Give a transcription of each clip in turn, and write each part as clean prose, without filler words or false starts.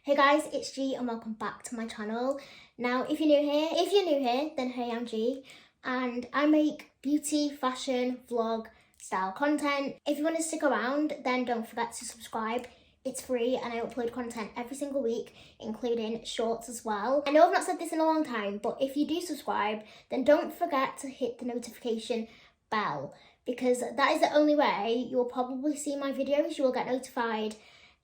Hey guys, it's G and welcome back to my channel. Now, if you're new here, then hey, I'm G and I make beauty, fashion, vlog style content. If you want to stick around, then don't forget to subscribe. It's free and I upload content every single week, including shorts as well. I know I've not said this in a long time, but if you do subscribe, then don't forget to hit the notification bell, because that is the only way you'll probably see my videos. You will get notified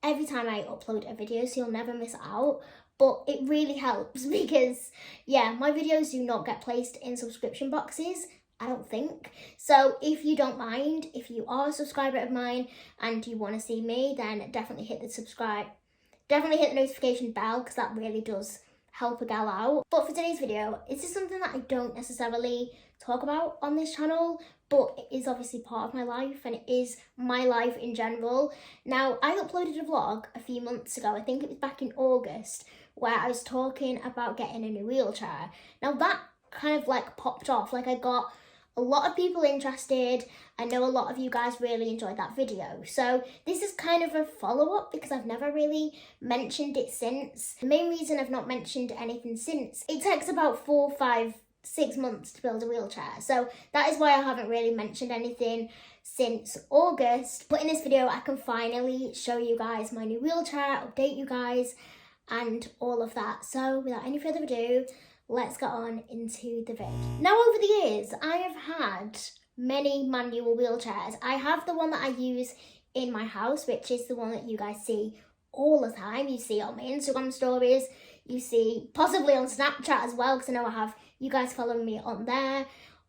every time I upload a video, so you'll never miss out. But it really helps because, yeah, my videos do not get placed in subscription boxes, I don't think. So if you don't mind, if you are a subscriber of mine and you want to see me, then definitely hit the notification bell, because that really does help a gal out. But for today's video, this is something that I don't necessarily talk about on this channel, but it is obviously part of my life and it is my life in general. Now, I uploaded a vlog a few months ago, I think it was back in August, where I was talking about getting a new wheelchair. Now that kind of like popped off, like I got a lot of people interested. I know a lot of you guys really enjoyed that video. So this is kind of a follow-up because I've never really mentioned it since. The main reason I've not mentioned anything since, it takes about 4, 5, 6 months to build a wheelchair. So that is why I haven't really mentioned anything since August. But in this video, I can finally show you guys my new wheelchair, update you guys, and all of that. So without any further ado, let's get on into the vid. Now, over the years, I have had many manual wheelchairs. I have the one that I use in my house, which is the one that you guys see all the time. You see on my Instagram stories, you see possibly on Snapchat as well, because I know I have you guys following me on there.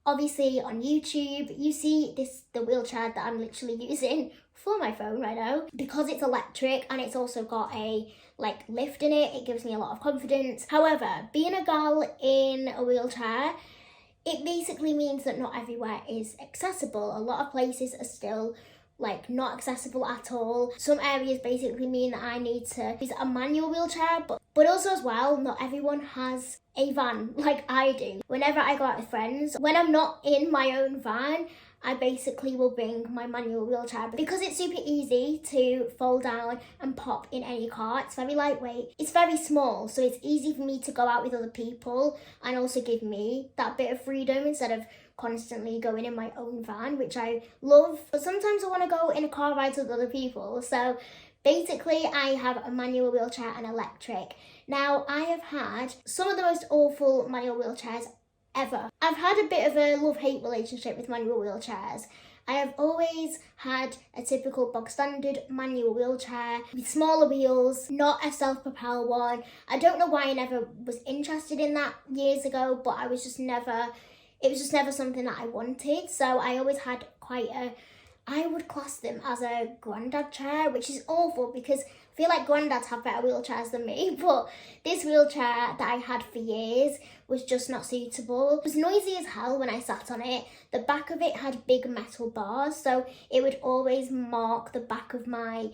Obviously on YouTube, you see the wheelchair that I'm literally using for my phone right now. Because it's electric and it's also got a lift in it, it gives me a lot of confidence. However, being a girl in a wheelchair, it basically means that not everywhere is accessible. A lot of places are still not accessible at all. Some areas basically mean that I need to use a manual wheelchair, but also as well, not everyone has a van like I do. Whenever I go out with friends, when I'm not in my own van, I basically will bring my manual wheelchair because it's super easy to fold down and pop in any car. It's very lightweight, it's very small, so it's easy for me to go out with other people and also give me that bit of freedom instead of constantly going in my own van, which I love. But sometimes I want to go in a car ride with other people. So basically I have a manual wheelchair and electric. Now, I have had some of the most awful manual wheelchairs ever. I've had a bit of a love-hate relationship with manual wheelchairs. I have always had a typical bog standard manual wheelchair with smaller wheels, not a self-propel one. I don't know why I never was interested in that years ago, but it was just never something that I wanted. So I always had I would class them as a granddad chair, which is awful because I feel like granddads have better wheelchairs than me, but this wheelchair that I had for years was just not suitable. It was noisy as hell when I sat on it. The back of it had big metal bars, so it would always mark the back of my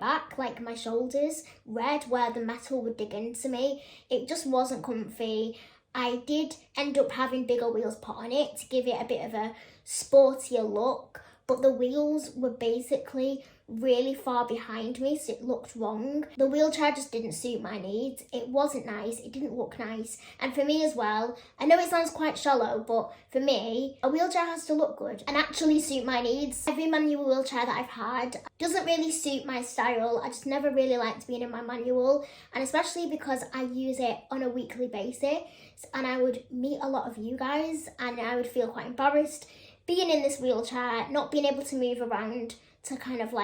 back, like my shoulders, red, where the metal would dig into me. It just wasn't comfy. I did end up having bigger wheels put on it to give it a bit of a sportier look, but the wheels were basically really far behind me, so it looked wrong. The wheelchair just didn't suit my needs. It wasn't nice, it didn't look nice. And for me as well, I know it sounds quite shallow, but for me, a wheelchair has to look good and actually suit my needs. Every manual wheelchair that I've had doesn't really suit my style. I just never really liked being in my manual, and especially because I use it on a weekly basis, and I would meet a lot of you guys and I would feel quite embarrassed being in this wheelchair, not being able to move around to kind of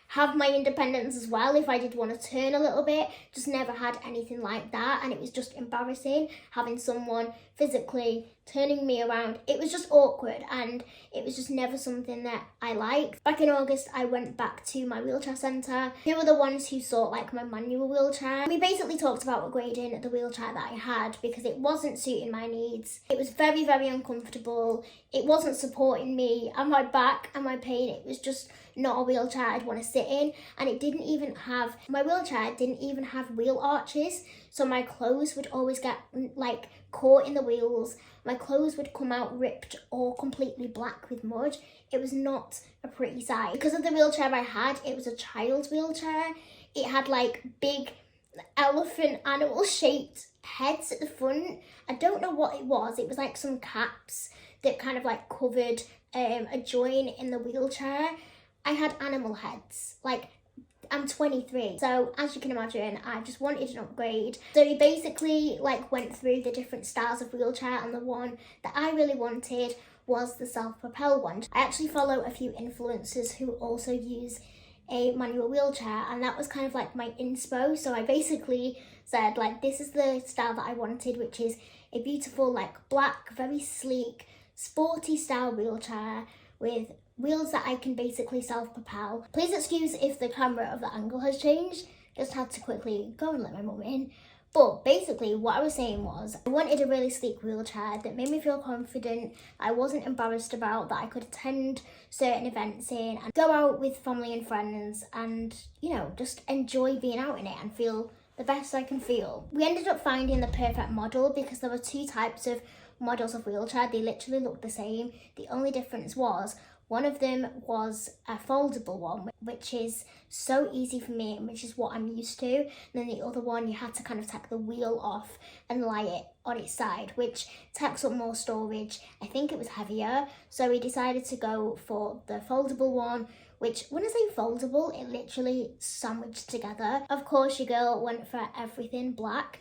have my independence as well if I did want to turn a little bit. Just never had anything like that, and it was just embarrassing having someone physically turning me around. It was just awkward and it was just never something that I liked. Back in August, I went back to my wheelchair centre. They were the ones who sought my manual wheelchair. We basically talked about upgrading the wheelchair that I had because it wasn't suiting my needs. It was very, very uncomfortable. It wasn't supporting me and my back and my pain. It was just not a wheelchair I'd want to sit in, and my wheelchair didn't even have wheel arches, so my clothes would always get caught in the wheels. My clothes would come out ripped or completely black with mud. It was not a pretty sight. Because of the wheelchair I had, it was a child's wheelchair. It had big elephant animal shaped heads at the front. I don't know what it was. It was like some caps that kind of like covered a joint in the wheelchair. I had animal heads. Like, I'm 23, so as you can imagine, I just wanted an upgrade. So he basically like went through the different styles of wheelchair, and the one that I really wanted was the self-propel one. I actually follow a few influencers who also use a manual wheelchair, and that was kind of like my inspo. So I basically said, like, this is the style that I wanted, which is a beautiful, like, black, very sleek, sporty style wheelchair with wheels that I can basically self-propel. Please excuse if the camera of the angle has changed. Just had to quickly go and let my mum in. But basically what I was saying was, I wanted a really sleek wheelchair that made me feel confident, I wasn't embarrassed about, that I could attend certain events in and go out with family and friends and, you know, just enjoy being out in it and feel the best I can feel. We ended up finding the perfect model because there were two types of models of wheelchair. They literally looked the same. The only difference was one of them was a foldable one, which is so easy for me, which is what I'm used to. And then the other one, you had to kind of take the wheel off and lie it on its side, which takes up more storage. I think it was heavier. So we decided to go for the foldable one, which, when I say foldable, it literally sandwiched together. Of course, your girl went for everything black.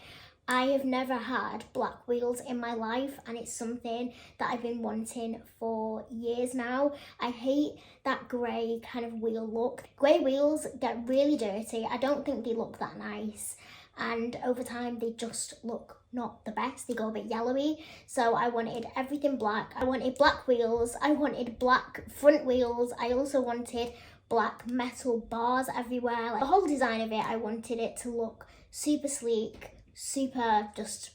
I have never had black wheels in my life, and it's something that I've been wanting for years now. I hate that grey kind of wheel look. Grey wheels get really dirty. I don't think they look that nice, and over time they just look not the best. They go a bit yellowy. So I wanted everything black. I wanted black wheels. I wanted black front wheels. I also wanted black metal bars everywhere. Like, the whole design of it, I wanted it to look super sleek, super just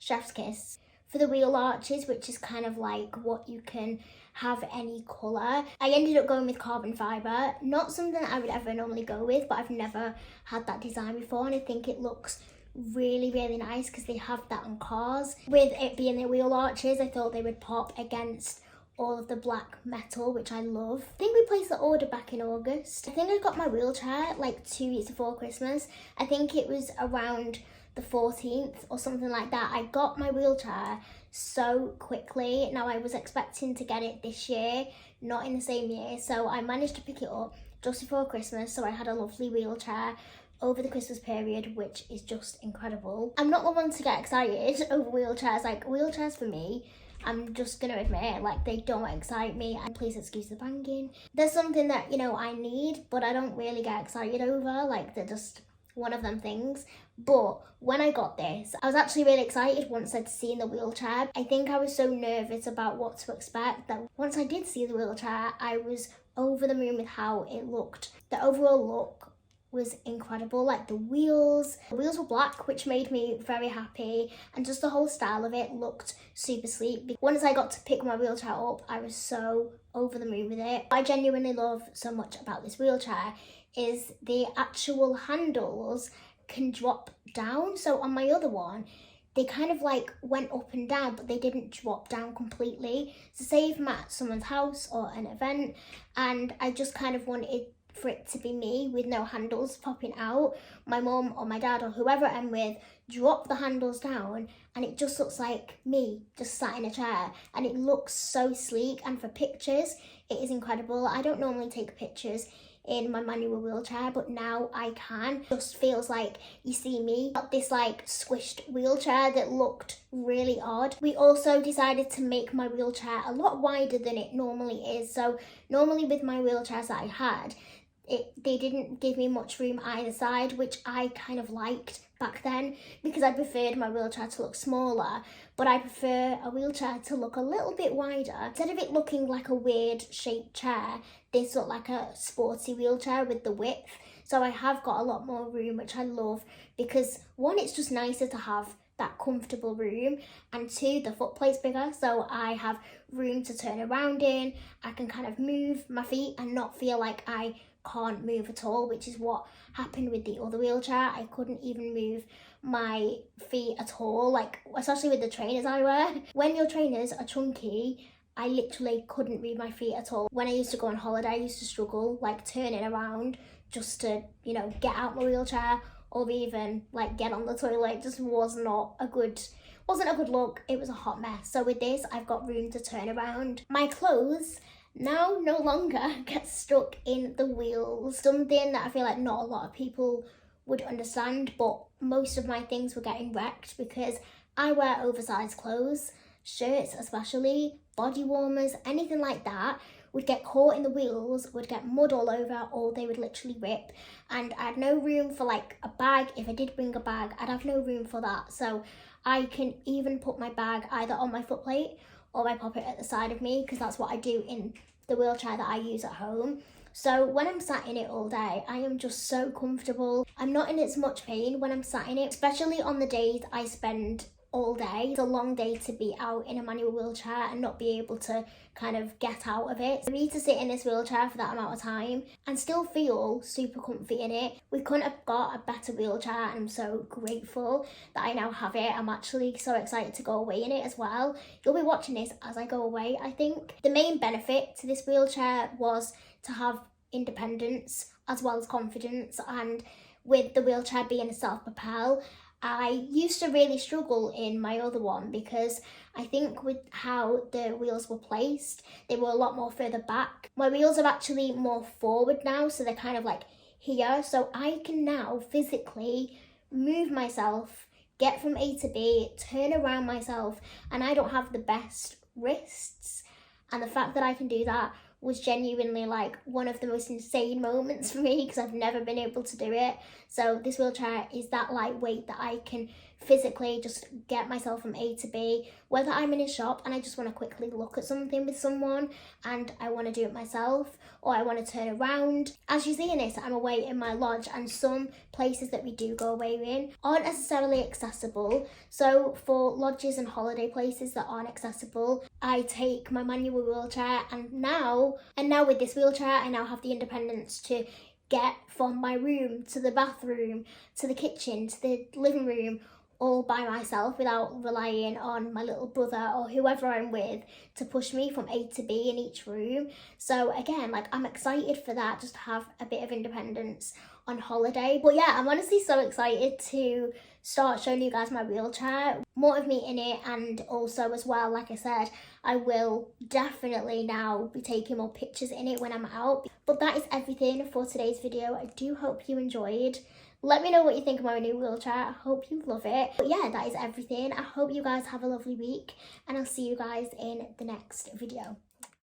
chef's kiss. For the wheel arches, which is kind of like what you can have any colour, I ended up going with carbon fibre. Not something I would ever normally go with, but I've never had that design before, and I think it looks really, really nice because they have that on cars. With it being the wheel arches, I thought they would pop against all of the black metal, which I love. I think we placed the order back in August. I think I got my wheelchair like 2 weeks before Christmas. I think it was around the 14th or something like that. I got my wheelchair so quickly. Now, I was expecting to get it this year, not in the same year, so I managed to pick it up just before Christmas. So I had a lovely wheelchair over the Christmas period, which is just incredible. I'm not the one to get excited over wheelchairs. Like, wheelchairs for me, I'm just gonna admit, like, they don't excite me, and please excuse the banging. There's something that, you know, I need, but I don't really get excited over. Like, they're just one of them things. But when I got this, I was actually really excited once I'd seen the wheelchair. I think I was so nervous about what to expect that once I did see the wheelchair, I was over the moon with how it looked. The overall look was incredible. Like, the wheels were black, which made me very happy, and just the whole style of it looked super sleek. Once I got to pick my wheelchair up, I was so over the moon with it. What I genuinely love so much about this wheelchair is the actual handles can drop down. So on my other one, they kind of like went up and down, but they didn't drop down completely. So say if I'm at someone's house or an event and I just kind of wanted for it to be me with no handles popping out, my mum or my dad or whoever I'm with drop the handles down and it just looks like me just sat in a chair, and it looks so sleek. And for pictures, it is incredible. I don't normally take pictures in my manual wheelchair, but now I can. It just feels like you see me, not this like squished wheelchair that looked really odd. We also decided to make my wheelchair a lot wider than it normally is. So normally with my wheelchairs that I had, they didn't give me much room either side, which I kind of liked back then because I preferred my wheelchair to look smaller, but I prefer a wheelchair to look a little bit wider. Instead of it looking like a weird shaped chair, this looked like a sporty wheelchair with the width. So I have got a lot more room, which I love because one, it's just nicer to have that comfortable room, and two, the footplate's bigger, so I have room to turn around in. I can kind of move my feet and not feel like I can't move at all, which is what happened with the other wheelchair. I couldn't even move my feet at all, like especially with the trainers I wear. When your trainers are chunky, I literally couldn't move my feet at all. When I used to go on holiday, I used to struggle like turning around just to, you know, get out my wheelchair or even like get on the toilet. It just wasn't a good look. It was a hot mess. So with this, I've got room to turn around. My clothes now no longer get stuck in the wheels. Something that I feel like not a lot of people would understand, but most of my things were getting wrecked because I wear oversized clothes, shirts especially, body warmers, anything like that would get caught in the wheels, would get mud all over, or they would literally rip. And I had no room for like a bag. If I did bring a bag, I'd have no room for that. So I can even put my bag either on my foot plate or I pop it at the side of me, because that's what I do in the wheelchair that I use at home. So when I'm sat in it all day, I am just so comfortable. I'm not in as much pain when I'm sat in it, especially on the days I spend all day. It's a long day to be out in a manual wheelchair and not be able to kind of get out of it. For me to sit in this wheelchair for that amount of time and still feel super comfy in it, we couldn't have got a better wheelchair, and I'm so grateful that I now have it. I'm actually so excited to go away in it as well. You'll be watching this as I go away, I think. The main benefit to this wheelchair was to have independence as well as confidence, and with the wheelchair being a self-propel, I used to really struggle in my other one because I think with how the wheels were placed, they were a lot more further back. My wheels are actually more forward now, so they're kind of like here. So I can now physically move myself, get from A to B, turn around myself, and I don't have the best wrists. And the fact that I can do that was genuinely like one of the most insane moments for me, because I've never been able to do it. So this wheelchair is that lightweight that I can physically just get myself from A to B, whether I'm in a shop and I just want to quickly look at something with someone and I want to do it myself, or I want to turn around. As you see in this, I'm away in my lodge, and some places that we do go away in aren't necessarily accessible. So for lodges and holiday places that aren't accessible, I take my manual wheelchair, and now with this wheelchair, I now have the independence to get from my room to the bathroom, to the kitchen, to the living room, all by myself without relying on my little brother or whoever I'm with to push me from A to B in each room. So again, like, I'm excited for that, just to have a bit of independence on holiday. But yeah, I'm honestly so excited to start showing you guys my wheelchair, more of me in it, and also as well, like I said, I will definitely now be taking more pictures in it when I'm out. But that is everything for today's video. I do hope you enjoyed. Let me know what you think of my new wheelchair. I hope you love it. But yeah, that is everything. I hope you guys have a lovely week, and I'll see you guys in the next video.